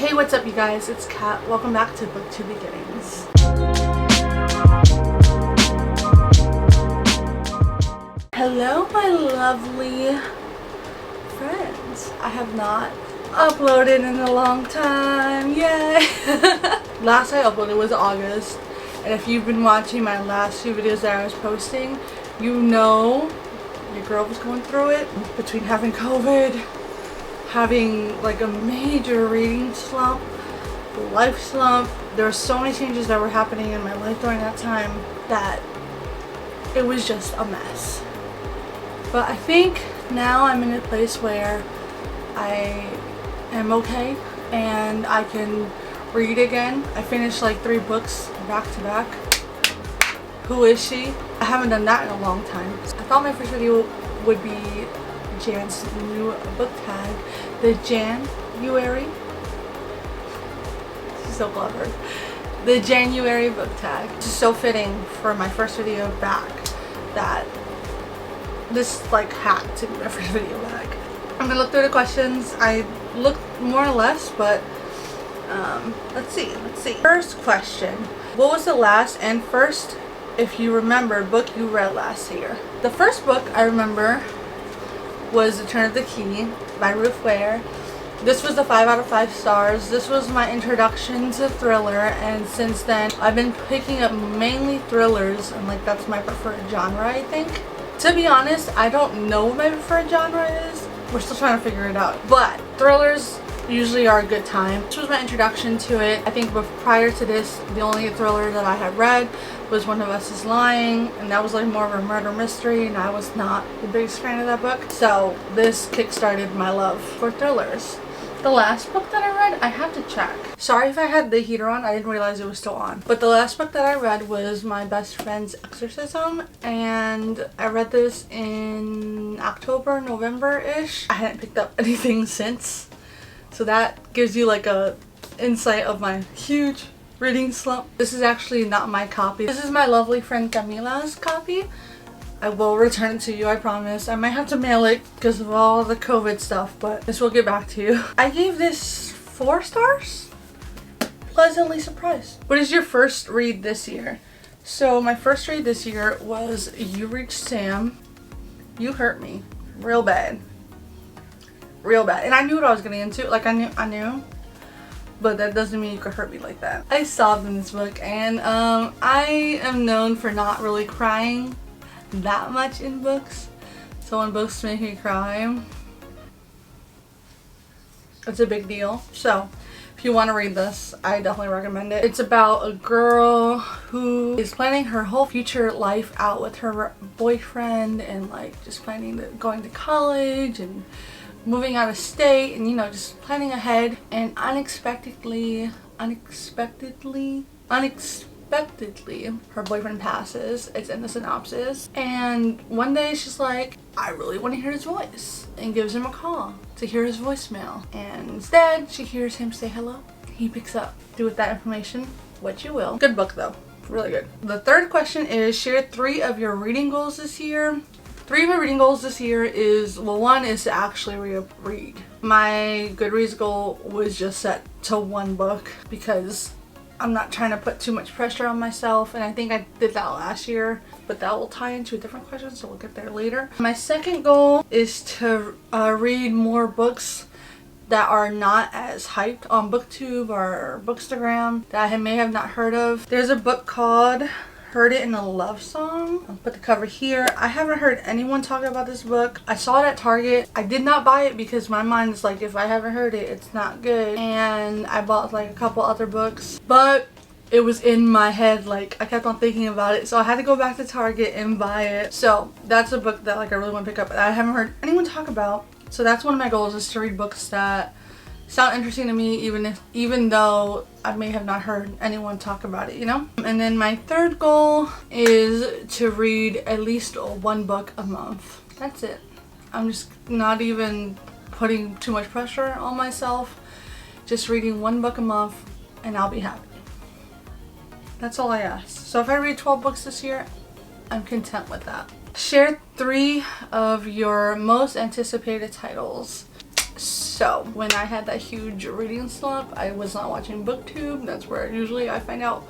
Hey, what's up you guys? It's Kat. Welcome back to Book 2 Beginnings. Hello my lovely friends. I have not uploaded in a long time. Yay! Last I uploaded was August, and if you've been watching my last few videos that I was posting, you know your girl was going through it between having COVID, having like a major reading slump, life slump. There were so many changes that were happening in my life during that time that it was just a mess. But I think now I'm in a place where I am okay and I can read again. I finished like 3 books back to back. Who is she? I haven't done that in a long time. I thought my first video would be Jan's new book tag, the JAN-uary. She's so clever. The JAN-uary book tag. It's so fitting for my first video back that this like had to be my first video back. I'm gonna look through the questions. I looked more or less, but let's see. First question: what was the last and first, if you remember, book you read last year? The first book I remember was The Turn of the Key by Ruth Ware. This was a 5 out of 5 stars. This was my introduction to thriller, and since then I've been picking up mainly thrillers, and like that's my preferred genre, I think. To be honest, I don't know what my preferred genre is. We're still trying to figure it out, but thrillers usually are a good time. This was my introduction to it. I think prior to this, the only thriller that I had read was One of Us is Lying, and that was like more of a murder mystery, and I was not the biggest fan of that book. So this kickstarted my love for thrillers. The last book that I read, I have to check. Sorry if I had the heater on, I didn't realize it was still on. But the last book that I read was my best friend's exorcism, and I read this in October, November-ish. I hadn't picked up anything since. So that gives you like a insight of my huge reading slump. This is actually not my copy. This is my lovely friend Camila's copy. I will return it to you, I promise. I might have to mail it because of all the COVID stuff, but this will get back to you. I gave this 4 stars. Pleasantly surprised. What is your first read this year? So my first read this year was You Reached Sam. You Hurt Me. Real bad. Real bad. And I knew what I was getting into. Like I knew. But that doesn't mean you could hurt me like that. I sobbed in this book, and I am known for not really crying that much in books. So when books make me cry, it's a big deal. So if you want to read this, I definitely recommend it. It's about a girl who is planning her whole future life out with her boyfriend, and like just planning going to college and moving out of state, and you know, just planning ahead, and unexpectedly her boyfriend passes. It's in the synopsis, and one day she's like, I really want to hear his voice, and gives him a call to hear his voicemail, and instead she hears him say hello. He picks up. Do with that information what you will. Good book though, really good. The third question is, share 3 of your reading goals this year. 3 of my reading goals this year is, well, one is to actually read. My Goodreads goal was just set to 1 book because I'm not trying to put too much pressure on myself, and I think I did that last year, but that will tie into a different question, so we'll get there later. My second goal is to read more books that are not as hyped on BookTube or Bookstagram that I may have not heard of. There's a book called Heard It in a Love Song. I'll put the cover here. I haven't heard anyone talk about this book. I saw it at Target. I did not buy it because my mind is like, if I haven't heard it, it's not good. And I bought like a couple other books, but it was in my head, like I kept on thinking about it, so I had to go back to Target and buy it. So that's a book that like I really want to pick up that I haven't heard anyone talk about. So that's one of my goals, is to read books that sound interesting to me, even though I may have not heard anyone talk about it, you know? And then my third goal is to read at least 1 book a month. That's it. I'm just not even putting too much pressure on myself. Just reading 1 book a month and I'll be happy. That's all I ask. So if I read 12 books this year, I'm content with that. Share 3 of your most anticipated titles. So when I had that huge reading slump, I was not watching BookTube. That's where usually I find out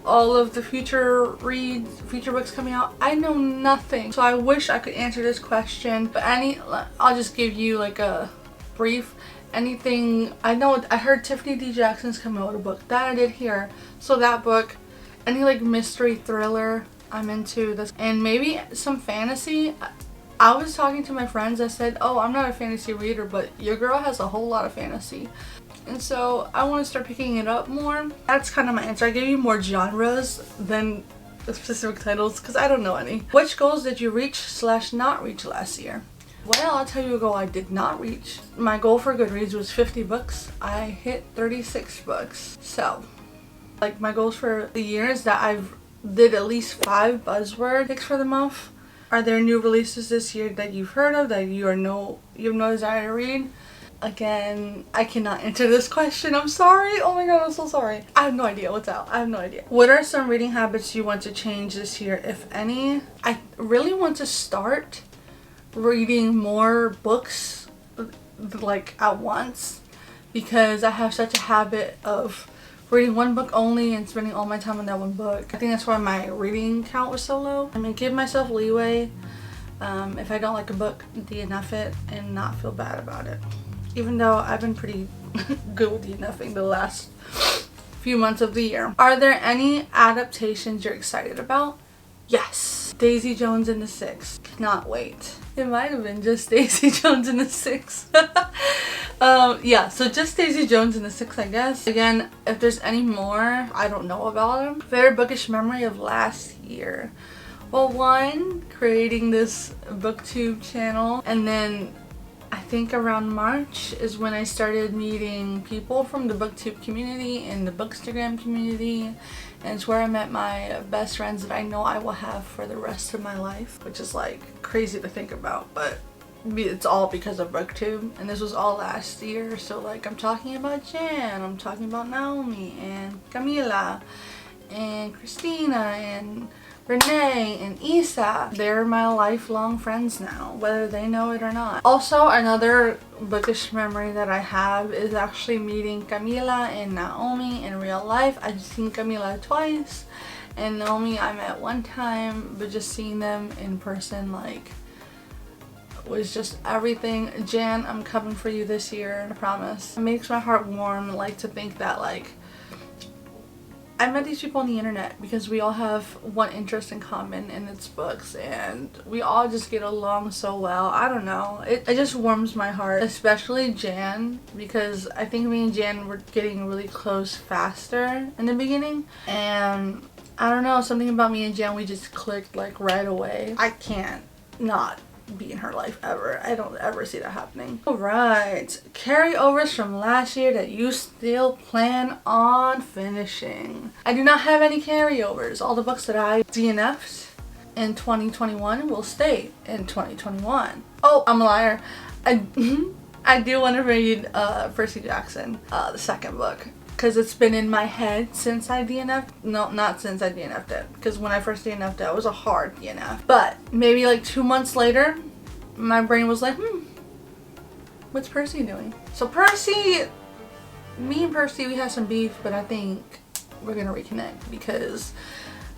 all of the future books coming out. I know nothing, so I wish I could answer this question, but I'll just give you like a brief. Anything I know, I heard Tiffany D. Jackson's coming out with a book that I did hear, so that book. Any like mystery thriller, I'm into this, and maybe some fantasy. I was talking to my friends. I said, oh, I'm not a fantasy reader, but your girl has a whole lot of fantasy, and so I want to start picking it up more. That's kind of my answer. I gave you more genres than the specific titles because I don't know any. Which goals did you reach / not reach last year? Well, I'll tell you a goal I did not reach. My goal for Goodreads was 50 books. I hit 36 books. So, like, my goals for the year is that I've did at least 5 buzzword picks for the month. Are there new releases this year that you've heard of that you have no desire to read? Again, I cannot answer this question. I'm sorry. Oh my god, I'm so sorry. I have no idea what's out. I have no idea. What are some reading habits you want to change this year, if any? I really want to start reading more books like at once, because I have such a habit of reading one book only and spending all my time on that one book. I think that's why my reading count was so low. I mean, give myself leeway. If I don't like a book, DNF it and not feel bad about it. Even though I've been pretty good with DNFing the last few months of the year. Are there any adaptations you're excited about? Yes. Daisy Jones and the Six. Cannot wait. It might have been just Daisy Jones and the Six. Yeah, so just Daisy Jones and the Six, I guess. Again, if there's any more, I don't know about them. Favorite bookish memory of last year. Well, one, creating this BookTube channel, and then I think around March is when I started meeting people from the BookTube community and the Bookstagram community, and it's where I met my best friends that I know I will have for the rest of my life, which is like crazy to think about, but it's all because of BookTube. And this was all last year, so like I'm talking about Jan, I'm talking about Nahomy and Camila and Christina and Renee and Isa. They're my lifelong friends now, whether they know it or not. Also, another bookish memory that I have is actually meeting Camila and Nahomy in real life. I've seen Camila twice, and Nahomy I met one time, but just seeing them in person like was just everything. Jan, I'm coming for you this year, I promise. It makes my heart warm, like, to think that like I met these people on the internet because we all have one interest in common, and it's books, and we all just get along so well. I don't know. It just warms my heart, especially Jan, because I think me and Jan were getting really close faster in the beginning, and I don't know, something about me and Jan, we just clicked like right away. I can't not be in her life ever. I don't ever see that happening. Alright, carryovers from last year that you still plan on finishing. I do not have any carryovers. All the books that I DNF'd in 2021 will stay in 2021. Oh, I'm a liar. I do want to read Percy Jackson, the second book, because it's been in my head since I DNF'd. No, not since I DNF'd it, because when I first DNF'd it was a hard DNF. But maybe like 2 months later, my brain was like, what's Percy doing? So Percy, me and Percy, we had some beef, but I think we're gonna reconnect because,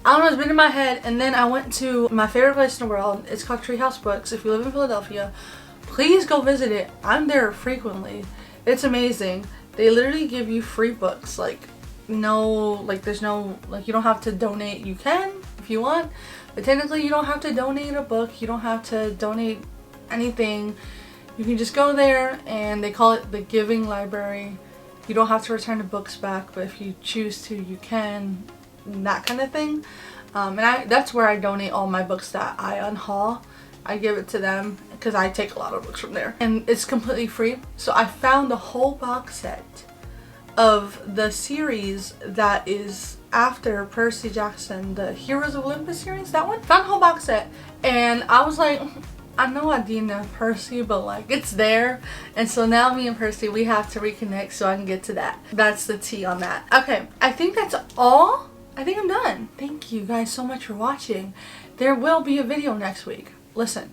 I don't know, it's been in my head. And then I went to my favorite place in the world. It's called Treehouse Books. If you live in Philadelphia, please go visit it. I'm there frequently. It's amazing. They literally give you free books, like there's no, like, you don't have to donate. You can if you want, but technically you don't have to donate a book. You don't have to donate anything. You can just go there, and they call it the Giving Library. You don't have to return the books back, but if you choose to, you can, that kind of thing. And that's where I donate all my books that I unhaul. I give it to them because I take a lot of books from there, and it's completely free. So I found the whole box set of the series that is after Percy Jackson, the Heroes of Olympus series, that one. Found the whole box set, and I was like, I know I DNF Percy, but like, it's there. And so now me and Percy, we have to reconnect so I can get to that. That's the tea on that. Okay, I think that's all. I think I'm done. Thank you guys so much for watching. There will be a video next week. Listen,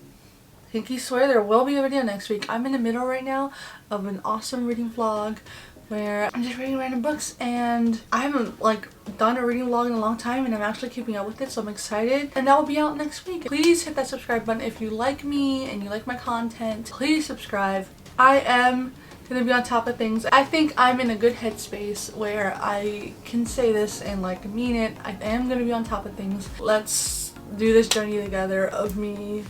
pinky swear there will be a video next week. I'm in the middle right now of an awesome reading vlog where I'm just reading random books, and I haven't like done a reading vlog in a long time, and I'm actually keeping up with it, so I'm excited. And that will be out next week. Please hit that subscribe button if you like me and you like my content. Please subscribe. I am gonna be on top of things. I think I'm in a good headspace where I can say this and like mean it. I am gonna be on top of things. Let's do this journey together of me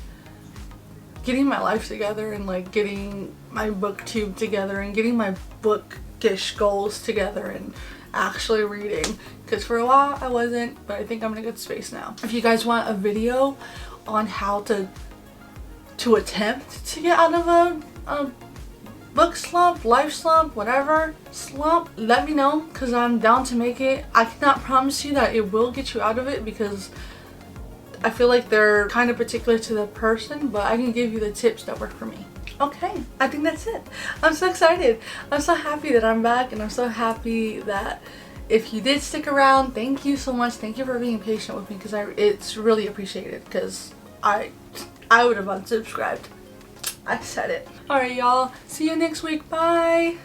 getting my life together and like getting my booktube together and getting my bookish goals together and actually reading, because for a while I wasn't, but I think I'm in a good space now. If you guys want a video on how to attempt to get out of a book slump, life slump, whatever slump, let me know, because I'm down to make it. I cannot promise you that it will get you out of it, because I feel like they're kind of particular to the person, but I can give you the tips that work for me. Okay, I think that's it. I'm so excited. I'm so happy that I'm back, and I'm so happy that if you did stick around, thank you so much. Thank you for being patient with me, because it's really appreciated, because I would have unsubscribed. I said it. Alright y'all, see you next week. Bye!